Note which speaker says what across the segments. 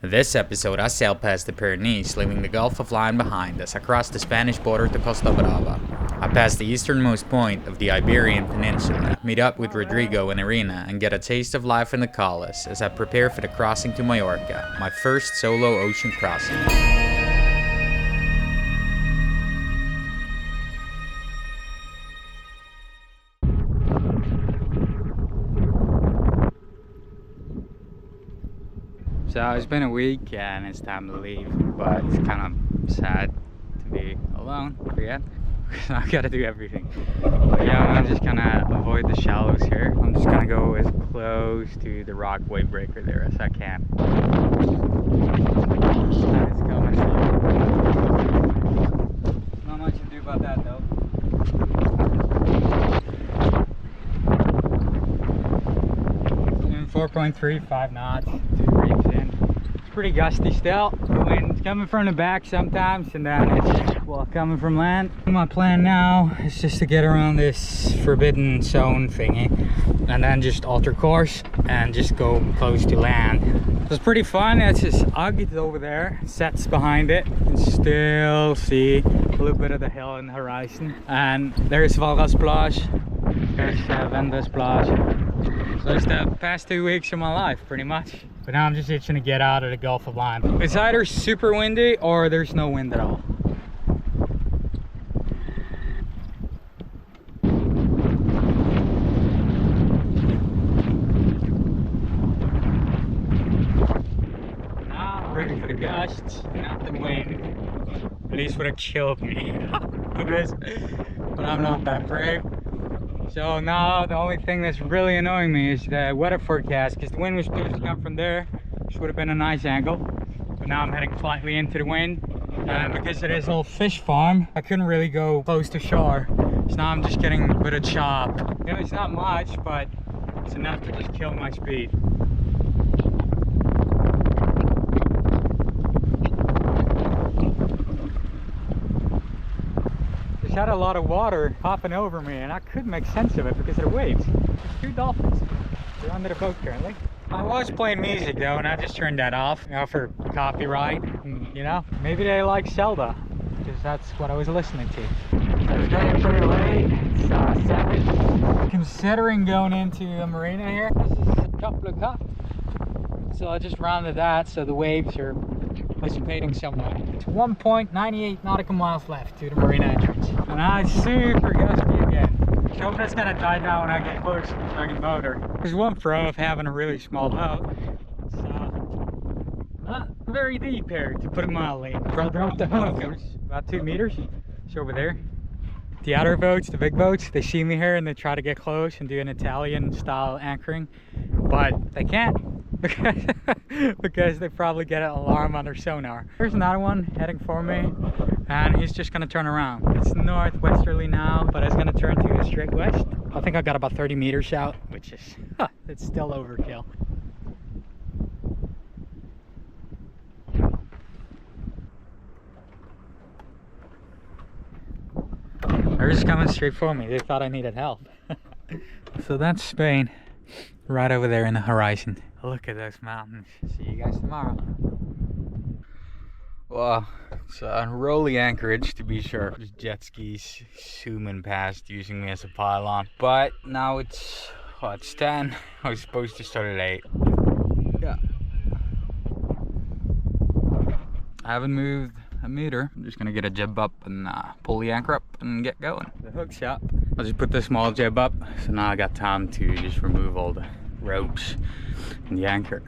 Speaker 1: This episode, I sailed past the Pyrenees, leaving the Gulf of Lion behind as I crossed the Spanish border to Costa Brava. I passed the easternmost point of the Iberian Peninsula, meet up with Rodrigo and Irina, and get a taste of life in the Calas as I prepare for the crossing to Mallorca, my first solo ocean crossing. So it's been a week and it's time to leave, but it's kind of sad to be alone yet because I gotta do everything. But yeah, I'm just gonna avoid the shallows here. I'm just gonna go as close to the rock wave breaker there as I can. Let's go, my Not much to do about that though. 4.35 knots, 2 reefs in. It's pretty gusty still. The wind's coming from the back sometimes, and then it's, well, coming from land. My plan now is just to get around this forbidden zone thingy, and then just alter course and just go close to land. It's pretty fun. It's just UG over there, sets behind it. You can still see a little bit of the hill in the horizon. And there's Valgas Plage, there's Vendas Plage. So it's the past 2 weeks of my life, pretty much. But now I'm just itching to get out of the Gulf of Lion. It's either super windy or there's no wind at all. Now I'm ready for the gusts, not the wind. At least would have killed me. But I'm not that brave. So now the only thing that's really annoying me is the weather forecast, because the wind was supposed to come from there, which would have been a nice angle. But now I'm heading slightly into the wind, and because of this old fish farm, I couldn't really go close to shore. So now I'm just getting a bit of chop. You know, it's not much, but it's enough to just kill my speed. Had a lot of water popping over me, and I couldn't make sense of it because of the waves. There's 2 dolphins. They're under the boat currently. I was playing music though, and I just turned that off, you know, for copyright. And, you know, maybe they like Zelda, because that's what I was listening to. It's getting pretty late. It's 7. Considering going into a marina here, this is a couple of cups. So I just rounded that, so the waves are dissipating somewhat. It's 1.98 nautical miles left to the marina entrance. And now it's super gusty again. I hope that's gonna die down when I get close to the second motor. There's one pro of having a really small boat. It's not very deep here, to put it mildly. Brother up the hook, it was about 2 meters. It's over there. The other boats, the big boats, they see me here and they try to get close and do an Italian style anchoring, but they can't. Because they probably get an alarm on their sonar. There's another one heading for me, and he's just gonna turn around. It's northwesterly now, but it's gonna turn to a straight west. I think I got about 30 meters out, which is, it's still overkill. They're just coming straight for me. They thought I needed help. So that's Spain, right over there in the horizon. Look at those mountains. See you guys tomorrow. Well, it's Rolly anchorage to be sure. Just jet skis zooming past using me as a pylon. But now it's 10. I was supposed to start at 8. Yeah. I haven't moved a meter. I'm just gonna get a jib up and pull the anchor up and get going. The hook's up. I'll just put the small jib up. So now I got time to just remove all the ropes and the anchor.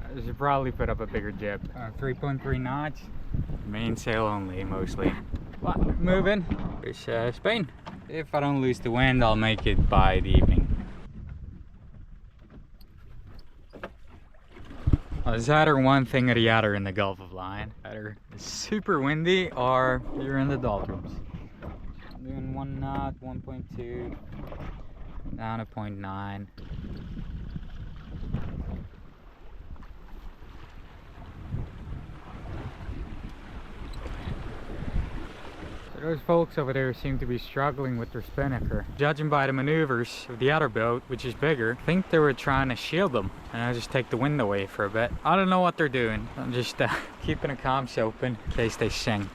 Speaker 1: I should probably put up a bigger jib. 3.3 knots. Mainsail only, mostly. But moving. There's Spain. If I don't lose the wind, I'll make it by the evening. There's either one thing or the other in the Gulf of Lion. Either it's super windy or you're in the doldrums. I'm doing 1 knot, 1.2, down to 0.9. Those folks over there seem to be struggling with their spinnaker. Judging by the maneuvers of the other boat, which is bigger, I think they were trying to shield them and I just take the wind away for a bit. I don't know what they're doing. I'm just keeping the comms open in case they sink.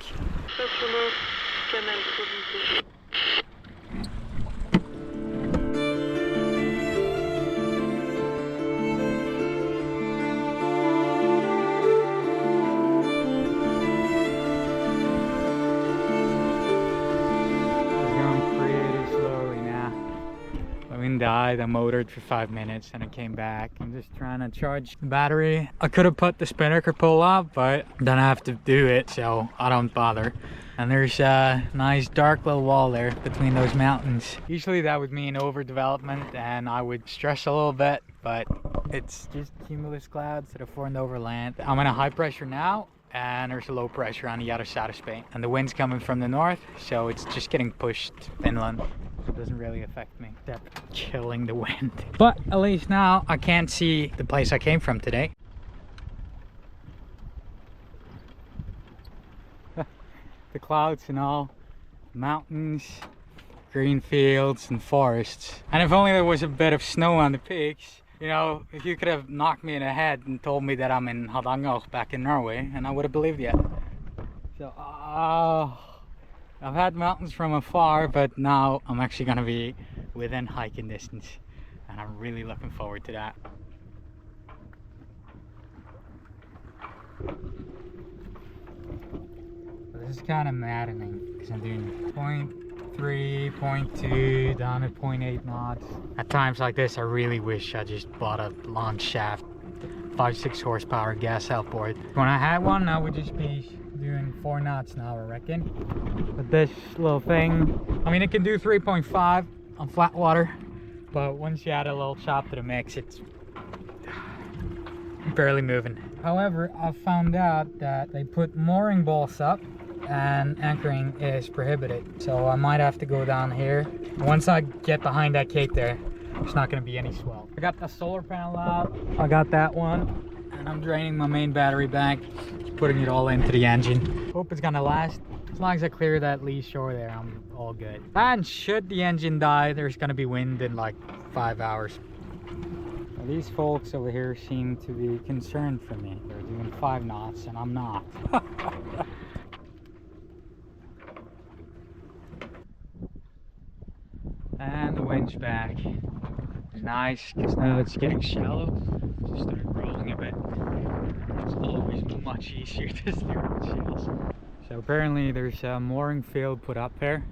Speaker 1: Died. I motored for 5 minutes and I came back. I'm just trying to charge the battery. I could have put the spinnaker pull up, but then I have to do it, so I don't bother. And there's a nice dark little wall there between those mountains. Usually that would mean overdevelopment and I would stress a little bit, but it's just cumulus clouds that have formed over land. I'm in a high pressure now and there's a low pressure on the other side of Spain. And the wind's coming from the north, so it's just getting pushed inland. It doesn't really affect me, except killing the wind. But at least now I can't see the place I came from today. The clouds and all, mountains, green fields and forests. And if only there was a bit of snow on the peaks. You know, if you could have knocked me in the head and told me that I'm in Hardanger back in Norway, and I would have believed you. So, I've had mountains from afar, but now I'm actually going to be within hiking distance. And I'm really looking forward to that. But this is kind of maddening because I'm doing 0.3, 0.2, down at 0.8 knots. At times like this, I really wish I just bought a launch shaft, 5-6 horsepower gas outboard. When I had one, I would just be doing 4 knots now, I reckon. But this little thing, I mean, it can do 3.5 on flat water, but once you add a little chop to the mix, it's barely moving. However, I found out that they put mooring bolts up and anchoring is prohibited, so I might have to go down here. Once I get behind that cape there, there's not going to be any swell. I got the solar panel out, I got that one, and I'm draining my main battery bank, just putting it all into the engine. Hope it's gonna last. As long as I clear that lee shore there, I'm all good. And should the engine die, there's gonna be wind in like 5 hours. Now, these folks over here seem to be concerned for me. They're doing 5 knots and I'm not. And the wind's back. Nice, because now it's getting shallow. Just started rolling a bit. It's always much easier to steer with shells. So apparently there's a mooring field put up there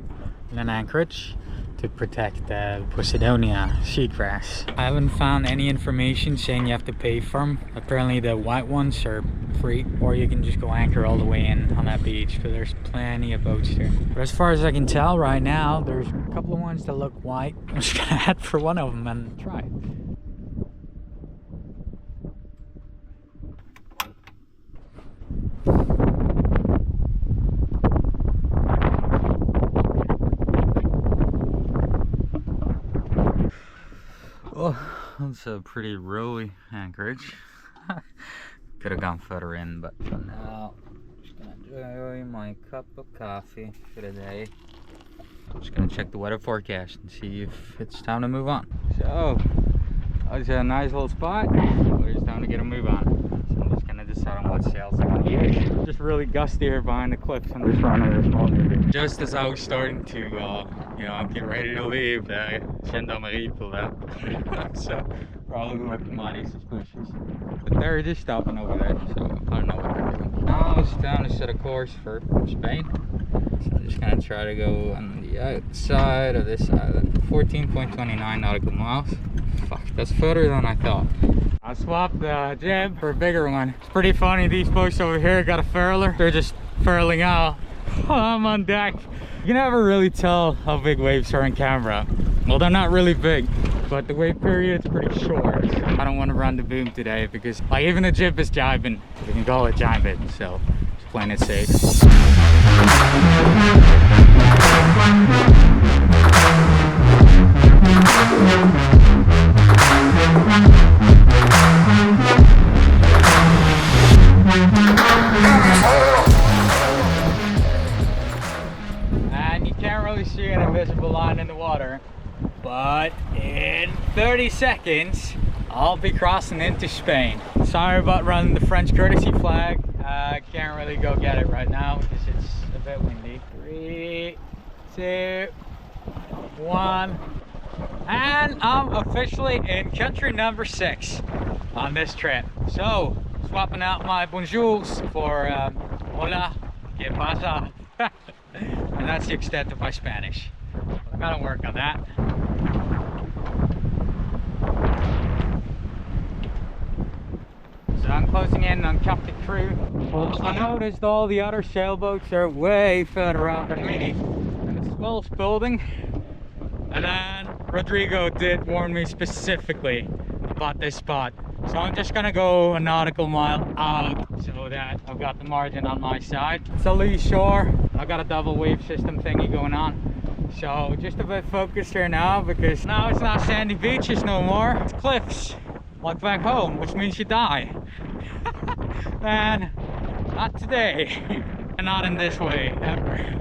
Speaker 1: and an anchorage to protect the Posidonia seagrass. I haven't found any information saying you have to pay for them. Apparently the white ones are free, or you can just go anchor all the way in on that beach, but there's plenty of boats there. But as far as I can tell right now, there's a couple of ones that look white. I'm just gonna head for one of them and try it. Well, that's a pretty rolly anchorage. Could have gone further in, but for now, I'm just gonna enjoy my cup of coffee for the day. I'm just gonna check the weather forecast and see if it's time to move on. So, that's a nice little spot, but it's time to get a move on. So I'm just gonna decide on what sails I'm gonna use. Just really gusty here behind the cliffs. I'm just running a small movie. Just as I was starting to, you know, I'm getting ready to leave, Gendarmerie pulled out. So, probably with the money suspicious. But they're just stopping over there, so I don't know what they're doing. Now it's time to set a course for Spain. So I'm just gonna try to go on the outside of this island. 14.29 nautical miles. Fuck, that's further than I thought. I swapped the jib for a bigger one. It's pretty funny, these folks over here got a furler. They're just furling out. I'm on deck. You can never really tell how big waves are in camera. Well, they're not really big, but the wave period is pretty short. I don't want to run the boom today because like even the jib is jibing. We can call it jibing, so just playing it safe. 30 seconds, I'll be crossing into Spain. Sorry about running the French courtesy flag. I can't really go get it right now because it's a bit windy. 3, 2, 1. And I'm officially in country number 6 on this trip. So, swapping out my bonjours for hola, que pasa? And that's the extent of my Spanish. I gotta work on that. So I'm closing in on Cap de Creus. I noticed all the other sailboats are way further out than me. And the swell's building. And then Rodrigo did warn me specifically about this spot. So I'm just gonna go a nautical mile out so that I've got the margin on my side. It's a lee shore. I've got a double wave system thingy going on. So just a bit focused here now because now it's not sandy beaches no more. It's cliffs, like back home, which means you die. And not today. And not in this way, ever.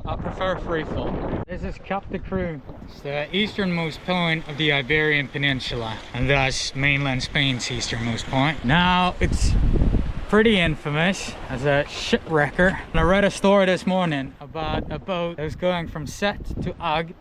Speaker 1: I prefer free fall. This is Cap de Creus. It's the easternmost point of the Iberian Peninsula, and thus mainland Spain's easternmost point. Now, it's pretty infamous as a shipwrecker. And I read a story this morning about a boat that was going from Set to Ugg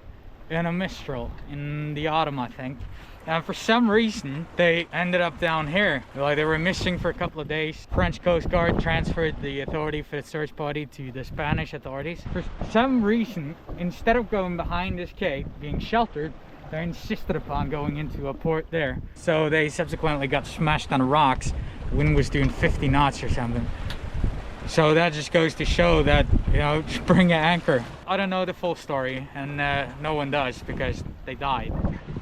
Speaker 1: in a Mistral in the autumn, I think. And for some reason, they ended up down here. Like, they were missing for a couple of days. French Coast Guard transferred the authority for the search party to the Spanish authorities. For some reason, instead of going behind this cape, being sheltered, they insisted upon going into a port there. So they subsequently got smashed on the rocks. The wind was doing 50 knots or something. So that just goes to show that, you know, just bring an anchor. I don't know the full story, and no one does because they died.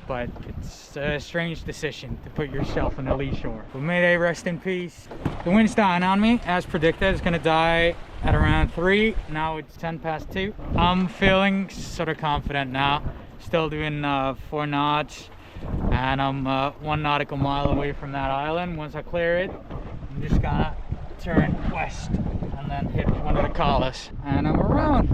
Speaker 1: But it's a strange decision to put yourself on a lee shore. But may they rest in peace. The wind's dying on me, as predicted. It's gonna die at around 3. Now it's 10 past 2. I'm feeling sort of confident now. Still doing 4 knots, and I'm 1 nautical mile away from that island. Once I clear it, I'm just gonna turn west and then hit one of the Calas, and I'm around.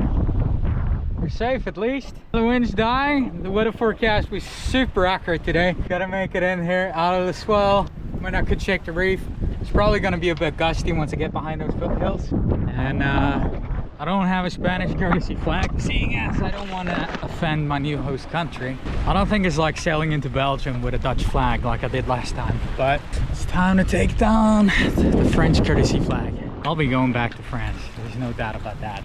Speaker 1: We're safe at least. The wind's dying. The weather forecast was super accurate today. Gotta make it in here out of the swell. Might not could shake the reef. It's probably gonna be a bit gusty once I get behind those foothills. And I don't have a Spanish courtesy flag, seeing as I don't want to offend my new host country. I don't think it's like sailing into Belgium with a Dutch flag like I did last time. But it's time to take down the French courtesy flag. I'll be going back to France. There's no doubt about that.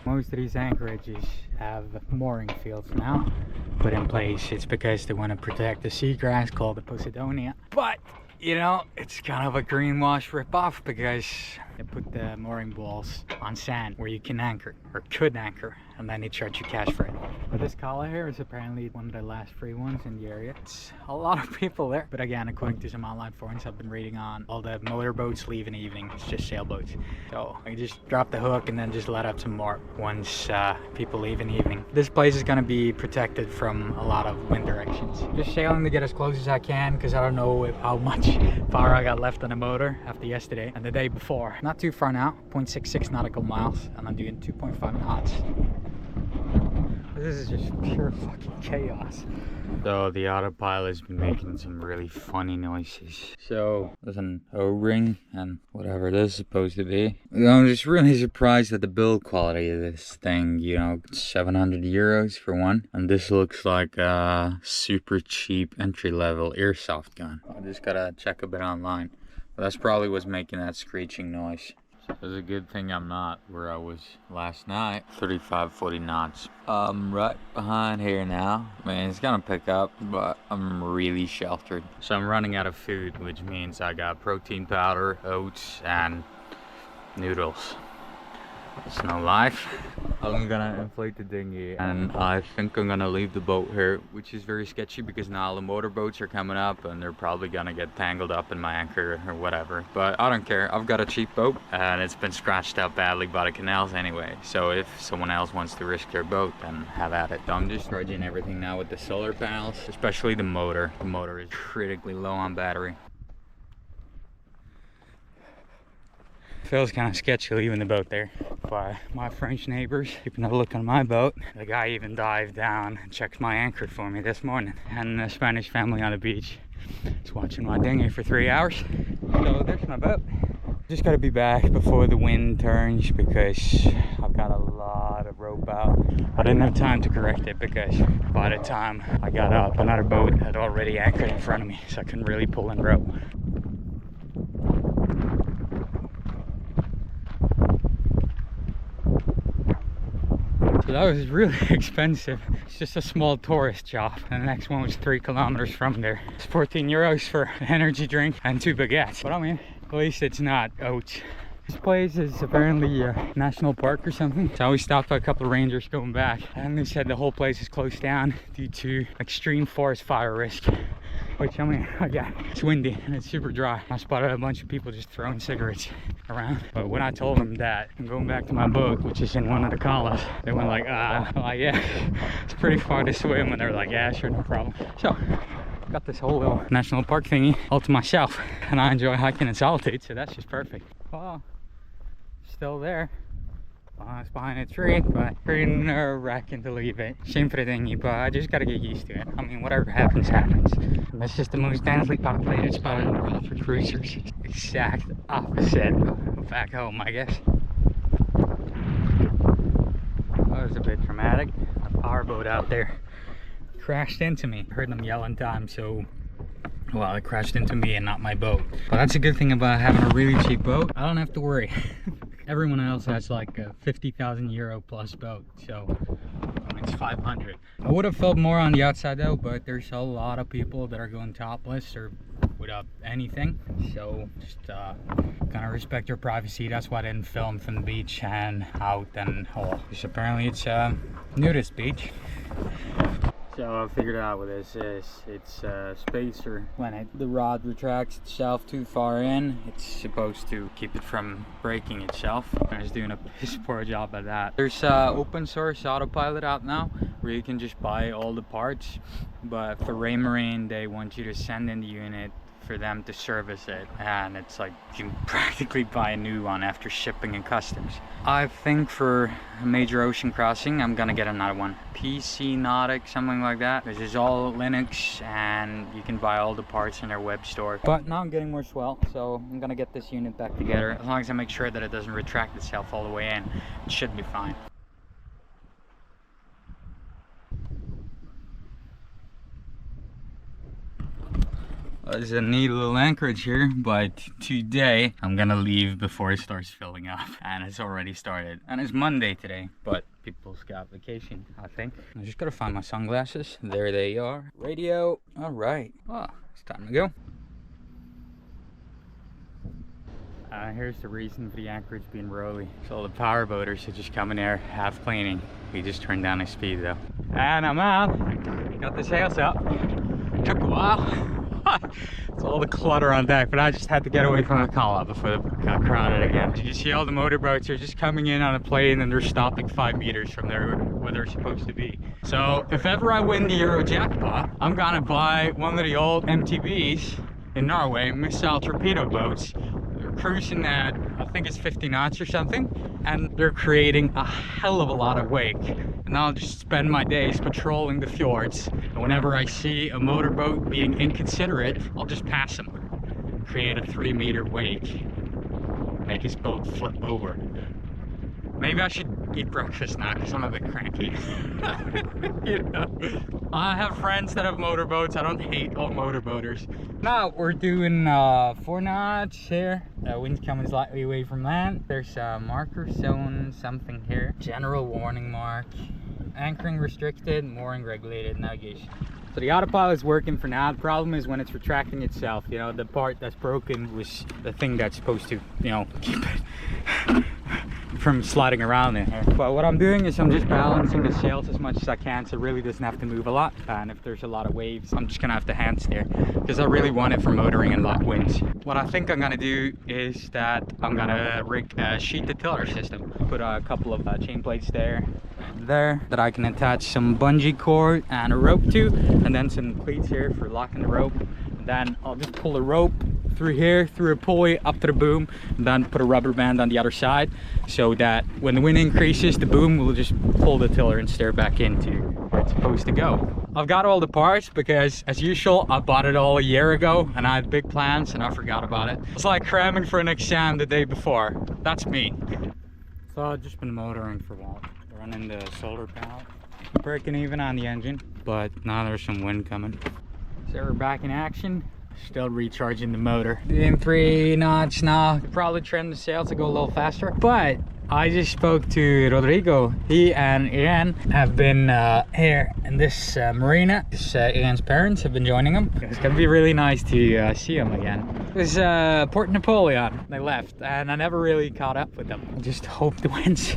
Speaker 1: Most of these anchorages have mooring fields now put in place. It's because they want to protect the seagrass called the Posidonia. But, you know, it's kind of a greenwash rip-off because they put the mooring balls on sand where you can anchor, or could anchor, and then they charge you cash for it. But this Cala here is apparently one of the last free ones in the area. It's a lot of people there. But again, according to some online forums I've been reading on, all the motorboats leave in the evening. It's just sailboats. So I just drop the hook and then just let up some more once people leave in the evening. This place is going to be protected from a lot of wind directions. Just sailing to get as close as I can because I don't know how much power I got left on the motor after yesterday and the day before. Not too far now, 0.66 nautical miles, and I'm doing 2.5 knots. This is just pure fucking chaos. So the autopilot has been making some really funny noises. So there's an O-ring and whatever this is supposed to be. I'm just really surprised at the build quality of this thing. You know, 700 euros for one. And this looks like a super cheap entry-level airsoft gun. I just gotta check a bit online. But that's probably what's making that screeching noise. It's a good thing I'm not where I was last night. 35-40 knots. I'm right behind here now. Man, it's gonna pick up, but I'm really sheltered. So I'm running out of food, which means I got protein powder, oats, and noodles. It's no life. I'm gonna inflate the dinghy and I think I'm gonna leave the boat here, which is very sketchy because now the motorboats are coming up and they're probably gonna get tangled up in my anchor or whatever. But I don't care, I've got a cheap boat and it's been scratched up badly by the canals anyway. So if someone else wants to risk their boat, then have at it. So I'm just charging everything now with the solar panels, especially the motor. The motor is critically low on battery. Feels kind of sketchy leaving the boat there by my French neighbors, keeping a look on my boat. The guy even dived down and checked my anchor for me this morning. And the Spanish family on the beach is watching my dinghy for 3 hours. So there's my boat. Just gotta be back before the wind turns because I've got a lot of rope out. I didn't have time to correct it because by the time I got up, another boat had already anchored in front of me, so I couldn't really pull in rope. So that was really expensive. It's just a small tourist shop, and the next one was 3 kilometers from there. It's 14 euros for an energy drink and 2 baguettes. But I mean, at least it's not oats. This place is apparently a national park or something. So we stopped by a couple of rangers going back, and they said the whole place is closed down due to extreme forest fire risk. Which, I mean, yeah, it's windy and it's super dry. I spotted a bunch of people just throwing cigarettes around. But when I told them that I'm going back to my boat, which is in one of the Calas, they went like, I'm like, yeah, it's pretty far to swim. And they're like, yeah, sure, no problem. So, got this whole little national park thingy all to myself. And I enjoy hiking in solitude, so that's just perfect. Well, still there. It's behind a tree, but pretty nerve-wracking to leave it. Shame for the dinghy, but I just gotta get used to it. I mean, whatever happens, happens. And that's just the most densely populated spot in the world for cruisers. Exact opposite of back home, I guess. That was a bit dramatic. A powerboat out there crashed into me. I heard them yell in time, so well, it crashed into me and not my boat. But that's a good thing about having a really cheap boat. I don't have to worry. Everyone else has like a 50,000 euro plus boat, so it's 500. I would have felt more on the outside though, but there's a lot of people that are going topless or without anything, so just kind of respect your privacy. That's why I didn't film from the beach and out and all, because apparently it's a nudist beach. So I figured out what this is. It's a spacer. When the rod retracts itself too far in, it's supposed to keep it from breaking itself. And it's doing a piss poor job at that. There's open source Autopilot out now, where you can just buy all the parts. But for Raymarine, they want you to send in the unit for them to service it, and it's like you can practically buy a new one after shipping and customs. I think for a major ocean crossing I'm gonna get another one, PC Nautic, something like that. This is all Linux and you can buy all the parts in their web store. But now I'm getting more swell, so I'm gonna get this unit back together. As long as I make sure that it doesn't retract itself all the way in, it should be fine. There's a neat little anchorage here, but today I'm gonna leave before it starts filling up, and it's already started. And it's Monday today, but people's got vacation, I think. I just gotta find my sunglasses. There they are. Radio. All right. Well, it's time to go. Here's the reason for the anchorage being rolly. So all the power boaters are just coming there, half cleaning. We just turned down the speed though. And I'm out. Got the sails up. Took a while. It's all the clutter on deck, but I just had to get away from the Cala before it got crowded again. Did you see all the motorboats are just coming in on a plane and they're stopping 5 meters from where they're supposed to be. So if ever I win the Euro jackpot, I'm gonna buy one of the old MTBs in Norway, missile torpedo boats. They're cruising at, I think it's 50 knots or something, and they're creating a hell of a lot of wake. And I'll just spend my days patrolling the fjords, and whenever I see a motorboat being inconsiderate, I'll just pass them, create a 3-meter wake, make his boat flip over. Maybe I should eat breakfast now because I'm a bit cranky. You know? I have friends that have motorboats. I don't hate all motorboaters. Now we're doing 4 knots here. Wind's coming slightly away from land. There's a marker zone something here. General warning mark. Anchoring restricted, mooring regulated, navigation. So the autopilot is working for now. The problem is when it's retracting itself. You know, the part that's broken was the thing that's supposed to, you know, keep it from sliding around in here. But what I'm doing is I'm just balancing the sails as much as I can, so it really doesn't have to move a lot. And if there's a lot of waves, I'm just gonna have to hand steer, because I really want it for motoring and lot winds. What I think I'm gonna do is that I'm gonna rig a sheeted tiller system. Put a couple of chain plates there that I can attach some bungee cord and a rope to, and then some cleats here for locking the rope. And then I'll just pull the rope through here, through a pulley up to the boom, and then put a rubber band on the other side, so that when the wind increases, the boom will just pull the tiller and steer back into where it's supposed to go. I've got all the parts because, as usual, I bought it all a year ago and I had big plans and I forgot about it. It's like cramming for an exam the day before. That's me. So I've just been motoring for a while, running the solar panel, breaking even on the engine, but now there's some wind coming. So we're back in action. Still recharging the motor. In 3 knots now. Could probably trim the sails to go a little faster. But I just spoke to Rodrigo. He and Ian have been here in this marina. Ian's parents have been joining him. It's gonna be really nice to see them again. It was Port Napoleon. They left and I never really caught up with them. Just hope the wind's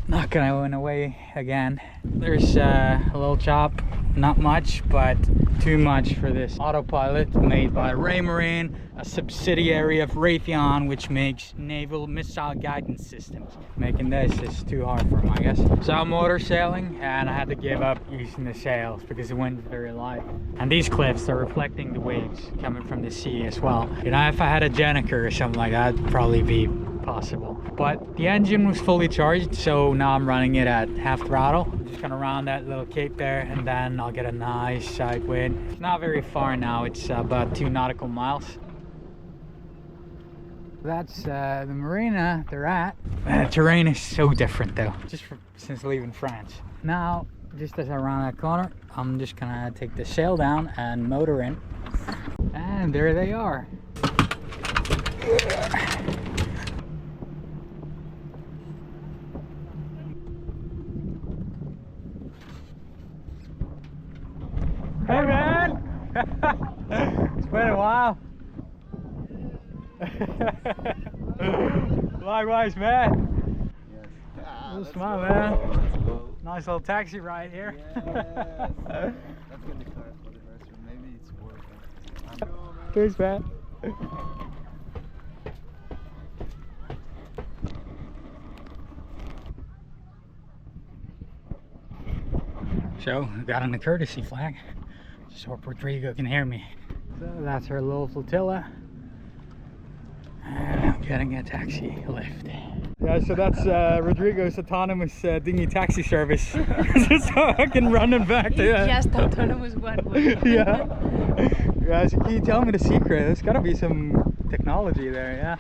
Speaker 1: not gonna win away again. There's a little chop, not much, but too much for this Autopilot made by Raymarine, a subsidiary of Raytheon, which makes naval missile guidance systems. Making this is too hard for them, I guess. So I'm motor sailing and I had to give up using the sails because the wind's very light. And these cliffs are reflecting the waves coming from the sea as well. You know, if I had a Jenaker or something like that, it'd probably be possible. But the engine was fully charged, so now I'm running it at half throttle. I'm just gonna round that little cape there and then I'll get a nice side wind. It's not very far now, it's about 2 nautical miles. That's the marina they're at. Terrain is so different though, since leaving France. Now, just as I round that corner, I'm just gonna take the sail down and motor in. And there they are. Hey man! It's been a while. Likewise, man.
Speaker 2: Yes.
Speaker 1: Little smile, man. Nice little taxi ride here.
Speaker 2: Yes. Let's get the car for the restroom. Maybe it's working.
Speaker 1: Cheers, man. So, I got on the courtesy flag. Just hope Rodrigo can hear me. So that's our little flotilla. And I'm getting a taxi lift. Yeah, so that's Rodrigo's autonomous dinghy taxi service. So I can run him back to
Speaker 3: Just autonomous one way.
Speaker 1: Yeah. Yeah, so can you tell me the secret? There's gotta be some technology there, yeah.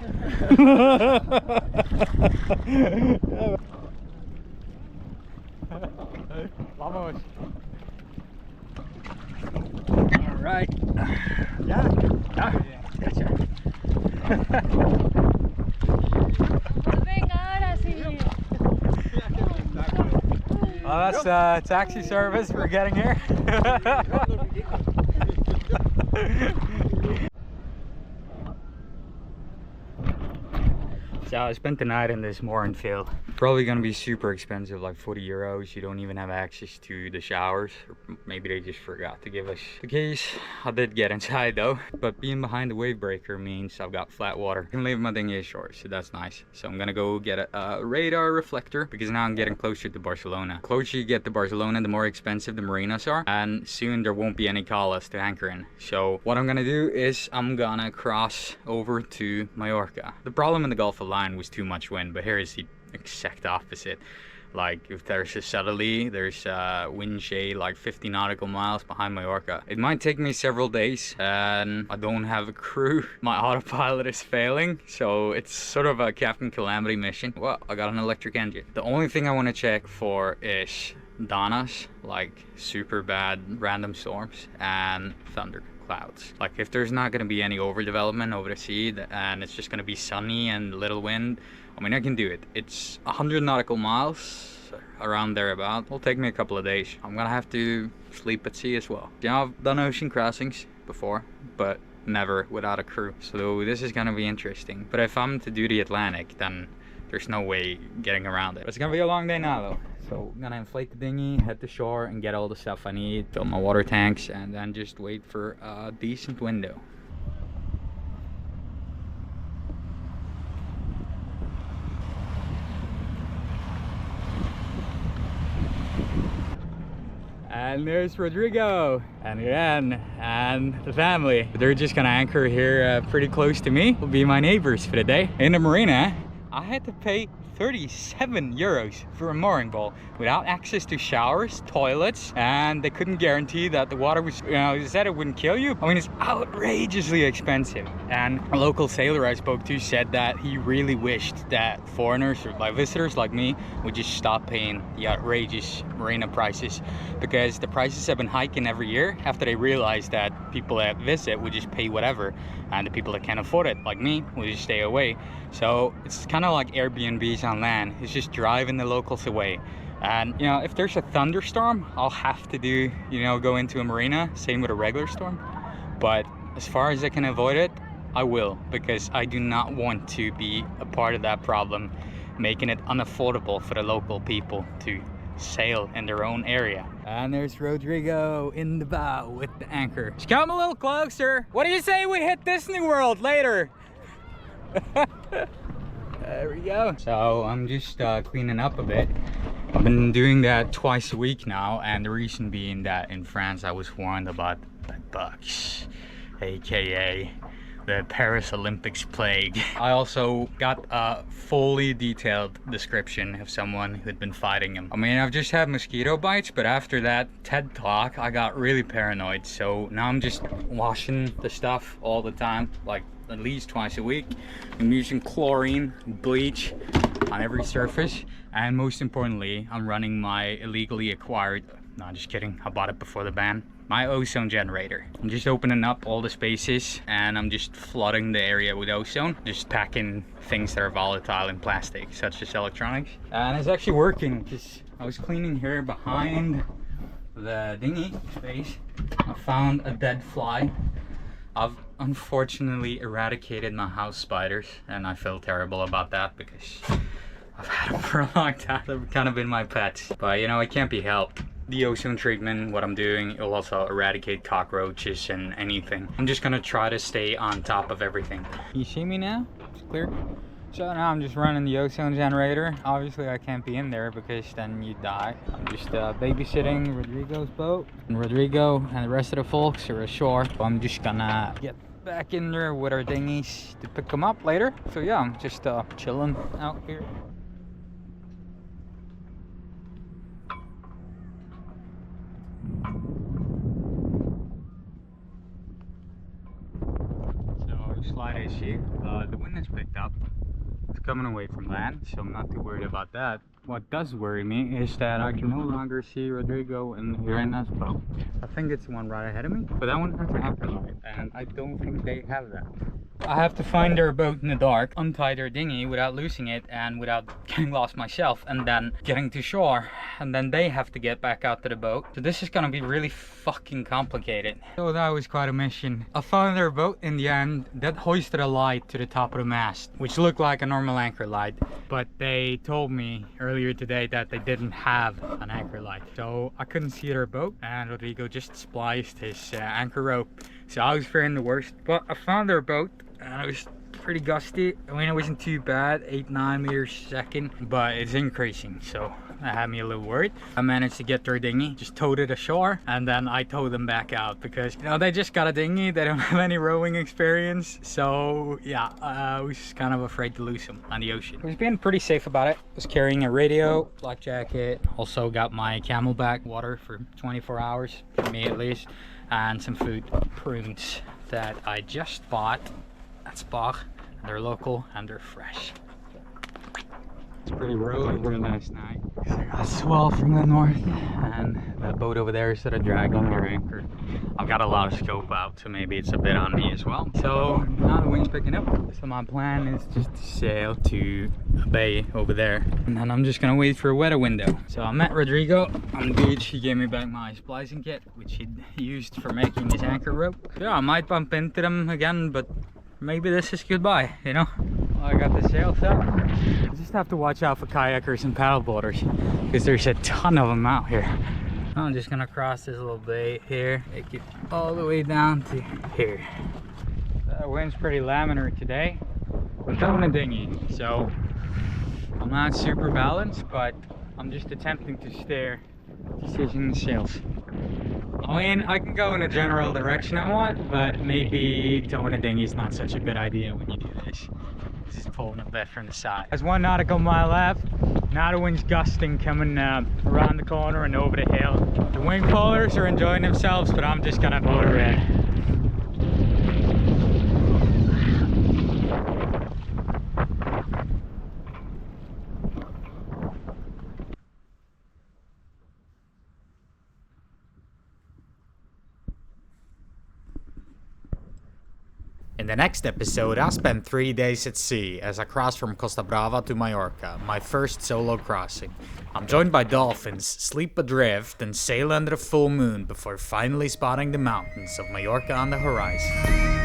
Speaker 1: Vamos. All right. Yeah. Gotcha.
Speaker 3: Venga, ahora sí.
Speaker 1: Well, that's taxi service we're getting here. So I spent the night in this mooring field. Probably gonna be super expensive, like 40 euros. You don't even have access to the showers. Or maybe they just forgot to give us the keys. I did get inside though, but being behind the wave breaker means I've got flat water. I can leave my dinghy ashore, so that's nice. So I'm gonna go get a radar reflector because now I'm getting closer to Barcelona. The closer you get to Barcelona, the more expensive the marinas are, and soon there won't be any Calas to anchor in. So what I'm gonna do is I'm gonna cross over to Mallorca. The problem in the Gulf of Lion was too much wind, but here is the exact opposite. Like if there's a southerly, there's a wind shade like 50 nautical miles behind Mallorca. It might take me several days and I don't have a crew. My autopilot is failing, so it's sort of a Captain Calamity mission. Well, I got an electric engine. The only thing I want to check for is Danas, like super bad random storms and thunder clouds. Like if there's not going to be any overdevelopment over the sea and it's just going to be sunny and little wind, I mean I can do it. It's 100 nautical miles, around thereabout. It'll take me a couple of days. I'm gonna have to sleep at sea as well. Yeah, I've done ocean crossings before, but never without a crew, so this is gonna be interesting. But if I'm to do the Atlantic, then there's no way getting around it. It's gonna be a long day now though. So I'm gonna inflate the dinghy, head to shore and get all the stuff I need, fill my water tanks, and then just wait for a decent window. And there's Rodrigo and Irene and the family. They're just gonna anchor here pretty close to me. Will be my neighbors for the day. In the marina, I had to pay 37 euros for a mooring ball without access to showers, toilets, and they couldn't guarantee that the water was, you know, they said it wouldn't kill you. I mean, it's outrageously expensive. And a local sailor I spoke to said that he really wished that foreigners or like visitors like me would just stop paying the outrageous marina prices, because the prices have been hiking every year after they realized that people that visit would just pay whatever, and the people that can't afford it, like me, would just stay away. So it's kind of like Airbnbs on land. It's just driving the locals away. And you know, if there's a thunderstorm, I'll have to do, you know, go into a marina, same with a regular storm. But as far as I can avoid it, I will, because I do not want to be a part of that problem, making it unaffordable for the local people to sail in their own area. And there's Rodrigo in the bow with the anchor. Just come a little closer. What do you say we hit Disney World later? There we go. So I'm just cleaning up a bit. I've been doing that twice a week now, and the reason being that in France I was warned about bugs, aka the Paris Olympics plague. I also got a fully detailed description of someone who had been fighting them. I mean, I've just had mosquito bites, but after that TED talk I got really paranoid, so now I'm just washing the stuff all the time, like at least twice a week. I'm using chlorine, bleach on every surface, and most importantly, I'm running my illegally acquired, no, just kidding, I bought it before the ban, my ozone generator. I'm just opening up all the spaces and I'm just flooding the area with ozone, just packing things that are volatile in plastic, such as electronics. And it's actually working, because I was cleaning here behind the dinghy space. I found a dead fly. I've unfortunately eradicated my house spiders, and I feel terrible about that because I've had them for a long time. They've kind of been my pets, but you know, it can't be helped. The ozone treatment, what I'm doing, it will also eradicate cockroaches and anything. I'm just gonna try to stay on top of everything. You see me now? It's clear. So now I'm just running the ozone generator. Obviously I can't be in there because then you die. I'm just babysitting Rodrigo's boat. And Rodrigo and the rest of the folks are ashore. So I'm just gonna get back in there with our dinghies to pick them up later. So yeah, I'm just chilling out here. So slight issue, the wind has picked up. It's coming away from land, so I'm not too worried about that. What does worry me is that I can no longer see Rodrigo and Irena's boat. I think it's the one right ahead of me, but that one has an anchor light, and I don't think they have that. I have to find their boat in the dark, untie their dinghy without losing it and without getting lost myself, and then getting to shore, and then they have to get back out to the boat. So this is gonna be really fucking complicated. So that was quite a mission. I found their boat in the end that hoisted a light to the top of the mast, which looked like a normal anchor light, but they told me earlier today that they didn't have an anchor light. So I couldn't see their boat, and Rodrigo just spliced his anchor rope. So I was fearing the worst, but I found their boat. And it was pretty gusty. I mean, it wasn't too bad, 8-9 meters a second, but it's increasing, so that had me a little worried. I managed to get their dinghy, just towed it ashore, and then I towed them back out because, you know, they just got a dinghy, they don't have any rowing experience. So yeah, I was kind of afraid to lose them on the ocean. I was being pretty safe about it. I was carrying a radio, black jacket, also got my Camelback water for 24 hours, for me at least, and some food, prunes that I just bought at Spa. They're local and they're fresh. It's pretty rough over last night. I got a swell from the north, and that boat over there is sort of dragging their anchor. I've got a lot of scope out, so maybe it's a bit on me as well. So now the wind's picking up. So my plan is just to sail to a bay over there, and then I'm just gonna wait for a weather window. So I met Rodrigo on the beach. He gave me back my splicing kit, which he'd used for making his anchor rope. So yeah, I might bump into them again, but maybe this is goodbye, you know? I got the sails up. I just have to watch out for kayakers and paddleboarders because there's a ton of them out here. I'm just gonna cross this little bay here, take it all the way down to here. The wind's pretty laminar today. I'm towing a dinghy, so I'm not super balanced, but I'm just attempting to steer decision the sails. I mean, I can go in a general direction I want, but maybe towing a dinghy is not such a good idea when you do this. Just pulling a bit from the side. There's 1 nautical mile left. Now the wind's gusting coming around the corner and over the hill. The wing pullers are enjoying themselves, but I'm just gonna motor in.
Speaker 4: In the next episode, I spent 3 days at sea as I crossed from Costa Brava to Mallorca, my first solo crossing. I'm joined by dolphins, sleep adrift, and sail under a full moon before finally spotting the mountains of Mallorca on the horizon.